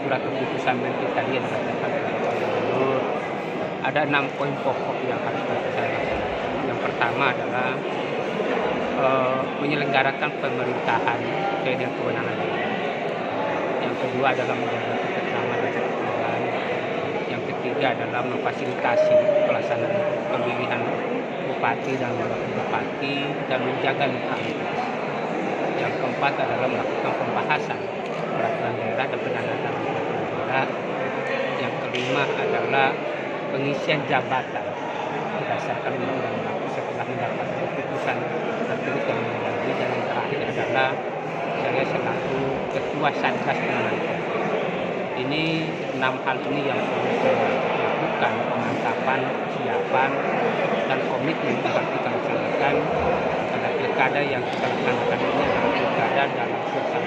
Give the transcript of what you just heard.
surat keputusan menteri tadi yang dikatakan oleh Pak Gubernur, ada 6 poin pokok yang harus kita laksanakan. Yang pertama adalah menyelenggarakan pemerintahan sesuai dengan kewenangan daerah. Yang kedua adalah menjaga ketentraman dan ketertiban. Yang ketiga adalah memfasilitasi pelaksanaan pemilihan bupati dan wakil bupati dan menjaga netralitas. Yang keempat adalah melakukan pembahasan peraturan daerah dan penandatanganan peraturan daerah. Yang kelima adalah pengisian jabatan berdasarkan undang-undang berlaku setelah mendapatkan keputusan tertulis dan menjadi. Dan yang terakhir adalah saya selaku ketua Satgas Penanganan COVID. Ini 6 hal ini yang perlu saya lakukan, pemantapan, kesiapan, dan komitmen yang harus kita laksanakan pada pilkada yang kita laksanakan ini adalah pilkada dalam suasana